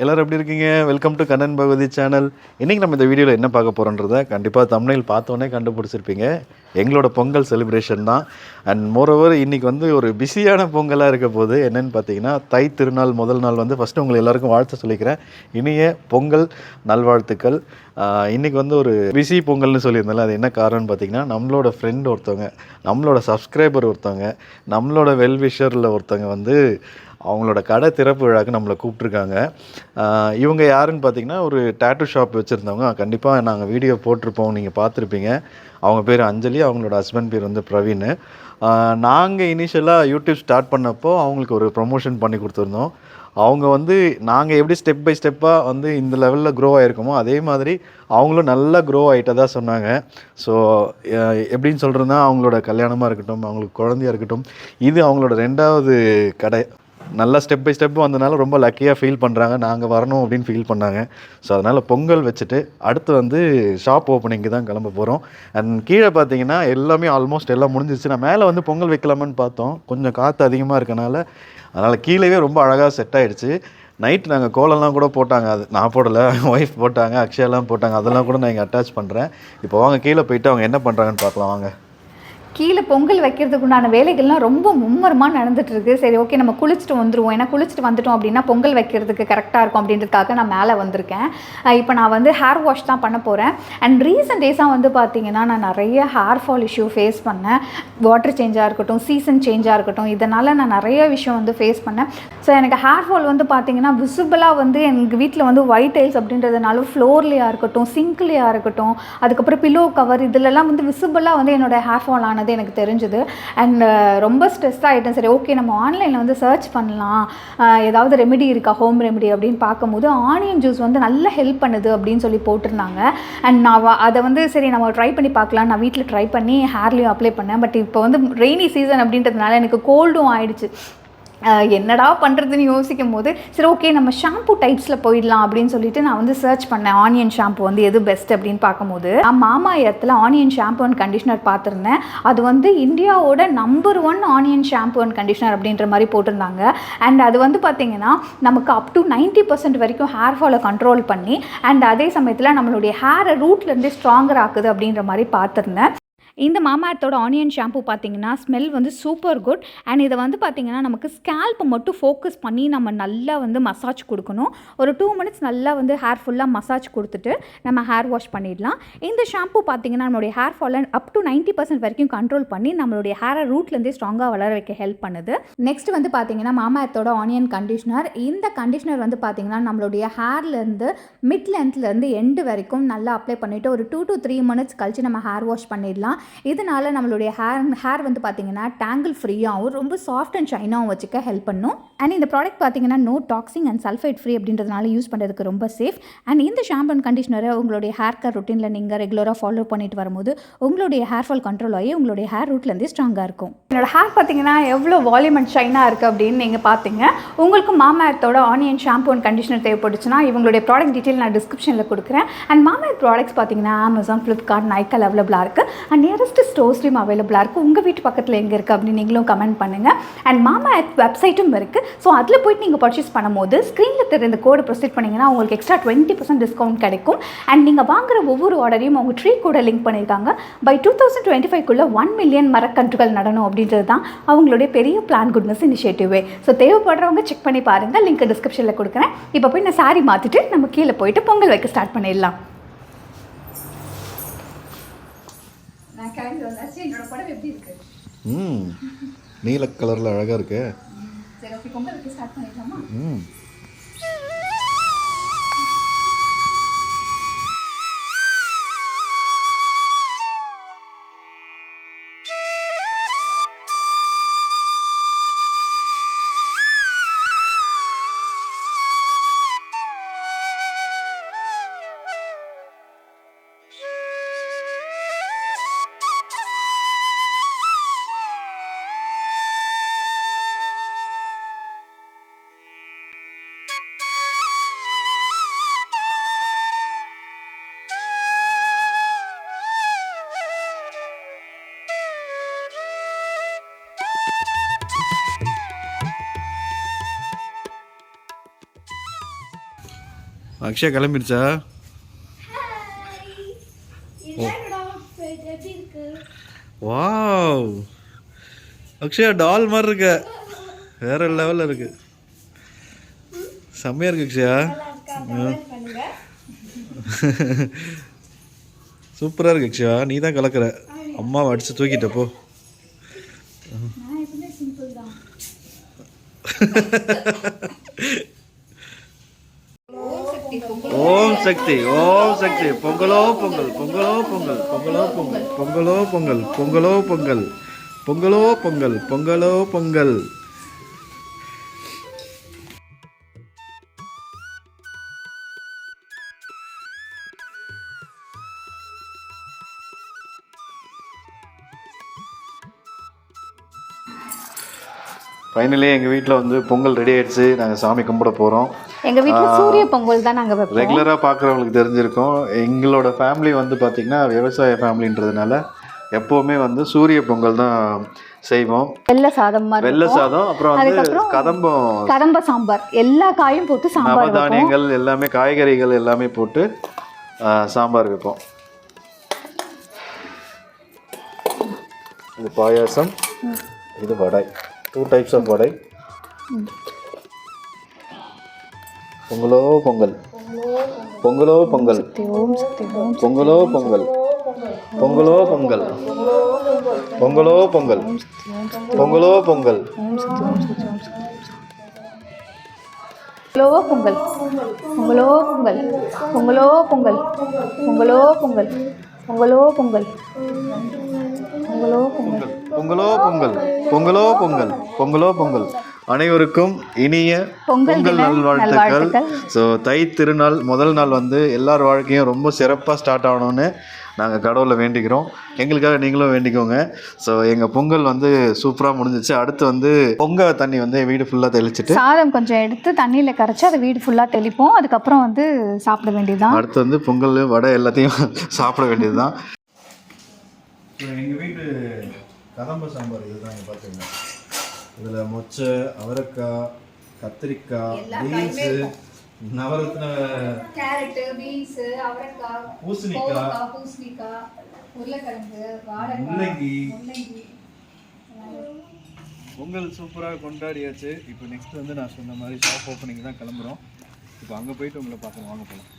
எல்லாரும் எப்படி இருக்கீங்க? Welcome to Kannan Bhagavathi channel. இன்றைக்கி நம்ம இந்த வீடியோவில் என்ன பார்க்க போகிறோன்றதை கண்டிப்பாக தம்ப்நெயில் பார்த்தோன்னே கண்டுபிடிச்சிருப்பீங்க. எங்களோட பொங்கல் செலிப்ரேஷன் தான். அண்ட் மோரோவர் இன்றைக்கி வந்து ஒரு பிஸியான பொங்கலாக இருக்க போது என்னென்னு பார்த்தீங்கன்னா, தை திருநாள் முதல் நாள் வந்து ஃபஸ்ட்டு உங்களை எல்லாருக்கும் வாழ்த்து சொல்லிக்கிறேன். இனிய பொங்கல் நல்வாழ்த்துக்கள். இன்றைக்கி வந்து ஒரு பிஸி பொங்கல்னு சொல்லியிருந்தால அது என்ன காரணம்னு பார்த்தீங்கன்னா, நம்மளோட ஃப்ரெண்ட் ஒருத்தவங்க, நம்மளோட சப்ஸ்கிரைபர் ஒருத்தவங்க, நம்மளோட வெல்விஷரில் ஒருத்தவங்க வந்து அவங்களோட கடை திறப்பு விழாவுக்கு நம்மளை கூப்பிட்ருக்காங்க. இவங்க யாருன்னு பார்த்தீங்கன்னா, ஒரு டேட்டூ ஷாப் வச்சுருந்தவங்க. கண்டிப்பாக நாங்கள் வீடியோ போட்டிருப்போம், நீங்கள் பார்த்துருப்பீங்க. அவங்க பேர் அஞ்சலி, அவங்களோட ஹஸ்பண்ட் பேர் வந்து பிரவீன். நாங்கள் இனிஷியலாக யூடியூப் ஸ்டார்ட் பண்ணப்போ அவங்களுக்கு ஒரு ப்ரொமோஷன் பண்ணி கொடுத்துருந்தோம். அவங்க வந்து நாங்கள் எப்படி ஸ்டெப் பை ஸ்டெப்பாக வந்து இந்த லெவலில் க்ரோ ஆகிருக்கோமோ அதே மாதிரி அவங்களும் நல்லா க்ரோ ஆகிட்டதாக சொன்னாங்க. ஸோ எப்படின்னு சொல்கிறதுனா, அவங்களோட கல்யாணமாக இருக்கட்டும், அவங்களுக்கு குழந்தையாக இருக்கட்டும், இது அவங்களோட 2வது கடை. நல்லா ஸ்டெப் பை ஸ்டெப் வந்தனால ரொம்ப லக்கியாக ஃபீல் பண்ணுறாங்க. நாங்கள் வரணும் அப்படின்னு ஃபீல் பண்ணாங்க. ஸோ அதனால் பொங்கல் வச்சுட்டு அடுத்து வந்து ஷாப் ஓப்பனிங்கு தான் கிளம்ப போகிறோம். அண்ட் கீழே பார்த்தீங்கன்னா எல்லாமே ஆல்மோஸ்ட் எல்லாம் முடிஞ்சிச்சு. நான் மேலே வந்து பொங்கல் வைக்கலாமான்னு பார்த்தோம், கொஞ்சம் காற்று அதிகமாக இருக்கனால. அதனால் கீழேவே ரொம்ப அழகாக செட் ஆகிடுச்சு. நைட் நாங்கள் கோலம்லாம் கூட போட்டாங்க. அது நான் போடலை, ஒய்ஃப் போட்டாங்க, அக்ஷயாலாம் போட்டாங்க. அதெல்லாம் கூட நான் இங்கே அட்டாச் பண்ணுறேன். இப்போ வாங்க கீழே போயிட்டு அவங்க என்ன பண்ணுறாங்கன்னு பார்க்கலாம் வாங்க. கீழே பொங்கல் வைக்கிறதுக்கு உண்டான வேலைகள்லாம் ரொம்ப மும்மரமாக நடந்துகிட்ருக்கு. சரி, ஓகே, நம்ம குளிச்சுட்டு வந்துடுவோம். ஏன்னா குளிச்சுட்டு வந்துட்டோம் அப்படின்னா பொங்கல் வைக்கிறதுக்கு கரெக்டாக இருக்கும் அப்படின்றதுக்காக நான் மேலே வந்திருக்கேன். இப்போ நான் வந்து ஹேர் வாஷ் தான் பண்ண போகிறேன். அண்ட் ரீசெண்ட் டேஸாக வந்து பார்த்திங்கன்னா, நான் நிறைய ஹேர் ஃபால் இஷ்யூ ஃபேஸ் பண்ணேன். வாட்டர் சேஞ்சாக இருக்கட்டும், சீசன் சேஞ்சாக இருக்கட்டும், இதனால் நான் நிறைய விஷயம் வந்து ஃபேஸ் பண்ணேன். ஸோ எனக்கு ஹேர் ஃபால் வந்து பார்த்திங்கன்னா விசிபிளாக வந்து எங்கள் வீட்டில் வந்து ஒயிட் டைல்ஸ் அப்படின்றதுனால ஃப்ளோர்லேயா இருக்கட்டும், சிங்க்லேயா இருக்கட்டும், அதுக்கப்புறம் பில்லோ கவர், இதிலெல்லாம் வந்து விசிபிளாக வந்து என்னோடய ஹேர் ஃபால் ஆனது எனக்கு தெரிஞ்சுது. அண்ட் ரொம்ப ஸ்ட்ரெஸ் ஆகிட்டேன். சரி, ஓகே, நம்ம ஆன்லைனில் வந்து சர்ச் பண்ணலாம், ஏதாவது ரெமெடி இருக்கா, ஹோம் ரெமெடி அப்படின்னு பார்க்கும்போது ஆனியன் ஜூஸ் வந்து நல்ல ஹெல்ப் பண்ணுது அப்படின்னு சொல்லி போட்டிருந்தாங்க. அண்ட் நான் அதை வந்து சரி நம்ம ட்ரை பண்ணி பார்க்கலாம், நான் வீட்டில் ட்ரை பண்ணி ஹேர்லேயும் அப்ளை பண்ணேன். பட் இப்போ வந்து ரெய்னி சீசன் அப்படின்றதுனால எனக்கு கோல்டும் ஆகிடுச்சு. என்னடா பண்ணுறதுன்னு யோசிக்கும் போது சரி, ஓகே, நம்ம ஷாம்பூ டைப்ஸில் போயிடலாம் அப்படின்னு சொல்லிட்டு நான் வந்து சர்ச் பண்ணேன். ஆனியன் ஷாம்பு வந்து எது பெஸ்ட் அப்படின்னு பார்க்கும்போது மாமா எர்த்தில் ஆனியன் ஷாம்பு அண்ட் கண்டிஷனர் பார்த்துருந்தேன். அது வந்து இந்தியாவோட number 1 onion shampoo and conditioner அப்படின்ற மாதிரி போட்டிருந்தாங்க. அண்ட் அது வந்து பார்த்திங்கன்னா நமக்கு அப் டு 90% வரைக்கும் ஹேர் ஃபாலை கண்ட்ரோல் பண்ணி அண்ட் அதே சமயத்தில் நம்மளுடைய ஹேரை ரூட்லேருந்து ஸ்ட்ராங்கர் ஆக்குது அப்படின்ற மாதிரி பார்த்துருந்தேன். இந்த மாமாஎர்த்தோட ஆனியன் ஷாம்பு பார்த்திங்கன்னா ஸ்மெல் வந்து சூப்பர் குட். அண்ட் இதை வந்து பார்த்திங்கன்னா நமக்கு ஸ்கேல்ப்பை மட்டும் ஃபோக்கஸ் பண்ணி நம்ம நல்லா வந்து மசாஜ் கொடுக்கணும். ஒரு 2 மினிட்ஸ் நல்லா வந்து ஹேர் ஃபுல்லாக மசாஜ் கொடுத்துட்டு நம்ம ஹேர் வாஷ் பண்ணிடலாம். இந்த ஷாம்பு பார்த்திங்கன்னா நம்மளுடைய ஹேர் ஃபாலை அப் டு 90% வரைக்கும் கண்ட்ரோல் பண்ணி நம்மளுடைய ஹேரை ரூட்லேருந்தே ஸ்ட்ராங்காக வளர வைக்க ஹெல்ப் பண்ணுது. நெக்ஸ்ட் வந்து பார்த்திங்கன்னா மாமாஎர்த்தோட ஆனியன் கண்டிஷனர். இந்த கண்டிஷனர் வந்து பார்த்திங்கன்னா நம்மளுடைய ஹேர்லேருந்து மிட் லென்த்லேருந்து எண்டு வரைக்கும் நல்லா அப்ளை பண்ணிவிட்டு ஒரு 2 to 3 மினிட்ஸ் கழித்து நம்ம ஹேர் வாஷ் பண்ணிடலாம். இதனால் நம்மளுடைய ஹேர் வந்து பார்த்திங்கன்னா டேங்கிள் ஃப்ரீயாகவும் ரொம்ப சாஃப்ட் அண்ட் ஷைனாகவும் வச்சுக்க ஹெல்ப் பண்ணும். அண்ட் இந்த ப்ராடக்ட் பார்த்திங்கன்னா no toxins and sulphate free அப்படின்றதுனால யூஸ் பண்ணுறதுக்கு ரொம்ப சேஃப். அண்ட் இந்த ஷாம்பு அண்ட் கண்டிஷனரை உங்களுடைய ஹேர் கேர் ரொட்டீனில் நீங்கள் ரெகுலராக ஃபாலோ பண்ணிட்டு வரும்போது உங்களுடைய ஹேர் ஃபால் கண்ட்ரோல் ஆகி உங்களுடைய ஹேர் ரூட்லேருந்தே ஸ்ட்ராங்காக இருக்கும். என்னோட ஹேர் பார்த்திங்கன்னா எவ்வளோ வால்யூம் அண்ட் ஷைனாக இருக்குது அப்படின்னு நீங்கள் பார்த்தீங்க. உங்களுக்கு மாமாஎர்த்தோட ஆனியன் ஷாம்பு அண்ட் கண்டிஷனர் தேவைப்பட்டுச்சுன்னா இவங்களுடைய ப்ராடக்ட் டீட்டெயில் நான் டிஸ்கிரிப்ஷனில் கொடுக்குறேன். அண்ட் மாமாஎர்த் ப்ராடக்ட்ஸ் பார்த்திங்கன்னா அமேசான், ஃப்ளிப்கார்ட், நைக்கால் அவைலபிளாக இருக்குது. அண்ட் நியரஸ்ட் ஸ்டோர்ஸ்லையும் அவைலபிளாக இருக்குது. உங்கள் வீட்டு பக்கத்தில் எங்கே இருக்குது அப்படின்னு நீங்களும் கமெண்ட் பண்ணுங்கள். அண்ட் மாமாஎர்த் வெப்சைட்டும் இருக்குது. ஸோ அதில் போய்ட்டு நீங்கள் பர்ச்சேஸ் பண்ணும்போது ஸ்க்ரீனில் தெரிந்த கோடை ப்ரொசீட் பண்ணிங்கன்னா உங்களுக்கு எக்ஸ்ட்ரா 20% டிஸ்கவுண்ட் கிடைக்கும். அண்ட் நீங்கள் வாங்குகிற ஒவ்வொரு ஆர்டரையும் அவங்க ட்ரீ கோட லிங்க் பண்ணியிருக்காங்க. பை 2025 1 மில்லியன் மரக்கன்றுகள் நடணும் அப்படின்றது தான் அவங்களுடைய பெரிய பிளான் குட்னஸ் இனிஷியேட்டிவே. ஸோ தேவைப்படுறவங்க செக் பண்ணி பாருங்கள், லிங்க் டிஸ்கிரிப்ஷனில் கொடுக்குறேன். இப்போ போய் நான் சாரி மாற்றிட்டு நம்ம கீழே போயிட்டு பொங்கல் வைக்க ஸ்டார்ட் பண்ணிடலாம். என்னோட படம் எப்படி இருக்கு? நீல கலர்ல அழகா இருக்கு. சரி, ஓகே, பொங்கல் வைக்க ஸ்டார்ட் பண்ணிடலாமா? அக்ஷயா கிளம்பிடுச்சா? வாவ், அக்ஷயா டால் மாதிரி இருக்க, வேற லெவலில் இருக்கு. செம்மையா இருக்கு அக்ஷயா. சூப்பராக இருக்கு அக்ஷயா. நீ தான் கலக்கிற, அம்மாவை அடிச்சு தூக்கிட்ட போ. ஓம் சக்தி, ஓம் சக்தி. பொங்கலோ பொங்கல், பொங்கலோ பொங்கல், பொங்கலோ பொங்கல், பொங்கலோ பொங்கல், பொங்கலோ பொங்கல், பொங்கலோ பொங்கல், பொங்கலோ பொங்கல். ஃபைனலி எங்கள் வீட்டில் வந்து பொங்கல் ரெடி ஆயிடுச்சு. நாங்கள் சாமி கும்பிட போகிறோம். எங்கள் வீட்டில் சூரிய பொங்கல் தான் நாங்கள் வைப்போம். ரெகுலராக பார்க்குறவங்களுக்கு தெரிஞ்சிருக்கும். எங்களோட ஃபேமிலி வந்து பார்த்திங்கன்னா விவசாய ஃபேமிலின்றதுனால எப்போவுமே வந்து சூரிய பொங்கல் தான் செய்வோம். வெள்ளை சாதம் மாதிரி, வெள்ளை சாதம், அப்புறம் வந்து கதம்ப சாம்பார், எல்லா காயும் போட்டு சாம்பார், நவதானியங்கள் எல்லாமே, காய்கறிகள் எல்லாமே போட்டு சாம்பார் வைப்போம். இது பாயாசம், இது வடை. 2 types of வடை. பொங்கலோ பொங்கல், பொங்கலோ பொங்கல், பொங்கலோ பொங்கல், பொங்கலோ பொங்கல், பொங்கலோ பொங்கல், பொங்கலோ பொங்கல், பொங்கலோ பொங்கல், பொங்கலோ பொங்கல், பொங்கலோ பொங்கல், பொங்கலோ பொங்கல், பொங்கலோ பொங்கல், பொங்கலோ பொங்கல், பொங்கலோ பொங்கல், பொங்கலோ பொங்கல், பொங்கலோ பொங்கல். அனைவருக்கும் இனிய பொங்கல் நல்வாழ்த்துக்கள். ஸோ தை திருநாள் முதல் நாள் வந்து எல்லார் வாழ்க்கையும் ரொம்ப சிறப்பாக ஸ்டார்ட் ஆகணும்னு நாங்கள் கடவுளை வேண்டிக்கிறோம். எங்களுக்காக நீங்களும் வேண்டிக்கோங்க. ஸோ எங்கள் பொங்கல் வந்து சூப்பராக முடிஞ்சிச்சு. அடுத்து வந்து பொங்கல் தண்ணி வந்து வீடு ஃபுல்லாக தெளிச்சிட்டு சாதம் கொஞ்சம் எடுத்து தண்ணியில் கரைச்சி அதை வீடு ஃபுல்லாக தெளிப்போம். அதுக்கப்புறம் வந்து சாப்பிட வேண்டியதுதான். அடுத்து வந்து பொங்கல் வடை எல்லாத்தையும் சாப்பிட வேண்டியது தான். எங்கள் வீட்டு கதம்ப சாம்பார் இதுதான். இங்கே பார்த்தீங்கன்னா இதில் மொச்சை, அவரைக்காய், கத்திரிக்காய், பீன்ஸு, நவரத்ன, கேரட்டு, பீன்ஸு, அவரைக்காய், பூசணிக்காய், உருளைக்கிழங்கு, முள்ளங்கி. பொங்கல் சூப்பராக கொண்டாடியாச்சு. இப்போ நெக்ஸ்ட் வந்து நான் சொன்ன மாதிரி ஷாப் ஓப்பனிங் தான் கிளம்புறோம். இப்போ அங்கே போயிட்டு உங்களை பார்க்கணும், வாங்க போகலாம்.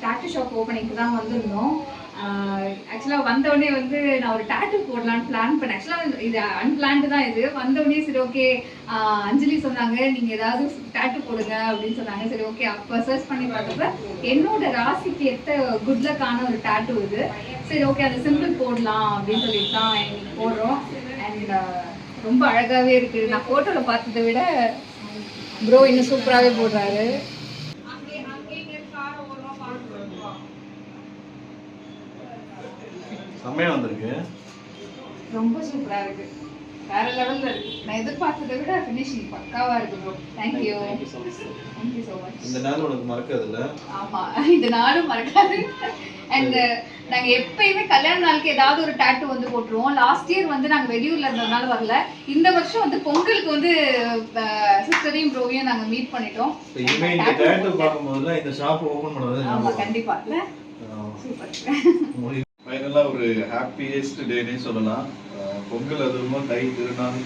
டாட்டூ ஷாப் ஓப்பனிங்க்கு தான் வந்திருந்தோம். ஆக்சுவலாக வந்தோடனே வந்து நான் ஒரு டாட்டூ போடலான்னு பிளான் பண்ணேன். ஆக்சுவலாக இது அன்பிளான்டு தான். இது வந்தோடனே சரி ஓகே, அஞ்சலி சொன்னாங்க நீங்கள் ஏதாவது டாட்டூ போடுங்க அப்படின்னு சொன்னாங்க. சரி ஓகே, அப்போ சர்ச் பண்ணி பார்த்தப்ப என்னோட ராசிக்கு ஏற்ற குட் லக்கான ஒரு டாட்டூ இது. சரி ஓகே, அந்த சிம்பிள் போடலாம் அப்படின்னு சொல்லிட்டு தான் இன்னைக்கு போடுறோம். அண்ட் ரொம்ப அழகாகவே இருக்குது. நான் ஃபோட்டோவில் பார்த்ததை விட ப்ரோ இன்னும் சூப்பராகவே போடுறாரு. செம்மையா வந்திருக்கு, ரொம்ப சூப்பரா இருக்கு, வேற லெவல்ல இருக்கு. நான் எதிர்பார்த்ததை விட ஃபினிஷிங் பக்காவா இருக்கு bro. Thank you so much. இந்த நாள் உனக்கு மறக்காதுல்ல? ஆமா, இந்த நாளும் மறக்காது. அண்ட் நாங்க எப்பயுமே கல்யாண நாளுக்கு ஏதாவது ஒரு டாட்டூ வந்து போட்டுருவோம். லாஸ்ட் இயர் வந்து நாங்க வெளியூர்ல இருந்ததுனால வரல. இந்த வருஷம் வந்து பொங்கலுக்கு வந்து சிஸ்டரையும் ப்ரோவையும் நாங்க மீட் பண்ணிட்டோம். இனிமே இந்த டாட்டூ பார்க்கும்போது இந்த ஷாப் ஓபன் பண்ணது. ஆமா கண்டிப்பா இல்ல சூப்பர். ஃபைனலா ஒரு ஹாப்பியஸ்ட் டேனே சொல்லலாம். பொங்கல் அதுவுமா தை திருநாள்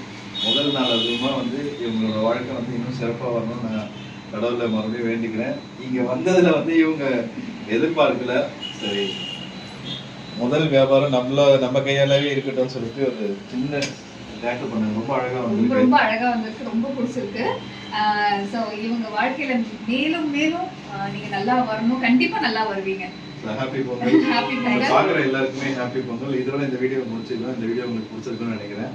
முதல் நாள் அதுவுமா வந்து இவங்களோட வாழ்க்கை வந்து இன்னும் சிறப்பாக வரணும்னு நான் கடவுளை மறுபடியும் வேண்டிக்கிறேன். இங்கே வந்ததில் வந்து இவங்க எதிர்பார்க்கல. சரி முதல் வியாபாரம் நம்ம கையாலவே இருக்கட்டும்னு சொல்லிட்டு ஒரு சின்ன டேட்டு பண்ண ரொம்ப அழகாக வந்து ரொம்ப அழகாக வந்திருக்கு. ரொம்ப பிடிச்சிருக்கு. ஸோ இவங்க வாழ்க்கையில மேலும் மேலும் நீங்க நல்லா வரணும். கண்டிப்பா நல்லா வருவீங்க. ஹாப்பி பொங்கல். ஹாப்பி பொங்கல். பார்க்குற எல்லாருக்குமே ஹாப்பி பொங்கல். இதோட இந்த வீடியோ முடிச்சிடலாம். இந்த வீடியோ உங்களுக்கு பிடிச்சிருக்குன்னு நினைக்கிறேன்.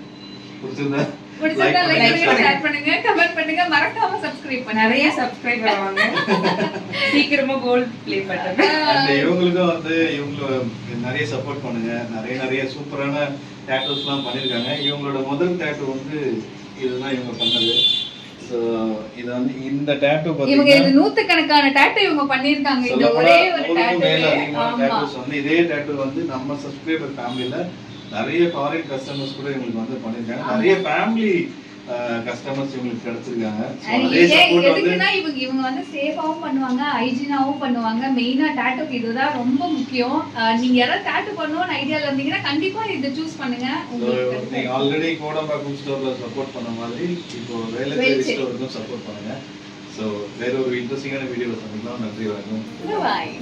பிடிச்சிருந்தா லைக் பண்ணுங்க, ஷேர் பண்ணுங்க, கமெண்ட் பண்ணுங்க, மறக்காம சப்ஸ்கிரைப் பண்ணுங்க. நிறைய சப்ஸ்கிரைப் பண்ணுவாங்க. சீக்கிரமா கோல் ப்ளே பண்ணுங்க. அந்த இவங்களுக்கும் வந்து இவங்க நிறைய சப்போர்ட் பண்ணுங்க. நிறைய சூப்பரான டாட்டூஸ்லாம் பண்ணிருக்காங்க. இவங்களோட முதல் டாட்டூ வந்து இதுதான் இவங்க பண்ணது. சோ இது வந்து இந்த டாட்டூ பாத்தீங்கன்னா இவங்க இது நூத்துக்கணக்கான டாட்டூ இவங்க பண்ணிருக்காங்க. இந்த ஒரே ஒரு டாட்டூ மேல அதிகமான டாட்டூஸ் வந்து இதே டாட்டூ வந்து நம்ம சப்ஸ்கிரைபர் ஃபேமிலில நிறைய ஃபாரின் கஸ்டமர்ஸ் கூட இவங்களுக்கு வந்து பண்ணிருக்காங்க. நிறைய ஃபேமிலி கஸ்டமர்ஸ் இவங்களுக்கு கிடைச்சிருக்காங்க. எதுக்குன்னா இவங்க வந்து சேஃபாவும் பண்ணுவாங்க, ஹைஜீனாவும் பண்ணுவாங்க. மெயினா டாட்டூக்கு இதுதான் ரொம்ப முக்கியம். நீங்க யாராவது டாட்டூ பண்ணணும்னு ஐடியால இருந்தீங்கன்னா கண்டிப்பா இதை சூஸ் பண்ணுங்க. நீங்க ஆல்ரெடி கோடம்பாக்கம் ஸ்டோர்ல சப்போர்ட் பண்ண மாதிரி இப்போ வேலைச்சேரி ஸ்டோருக்கும் சப்போர்ட் பண்ணுங்க. சோ வேற ஒரு இன்ட்ரெஸ்டிங்கான வீடியோல சந்திக்கலாம். நன்றி, வணக்கம். பாய்.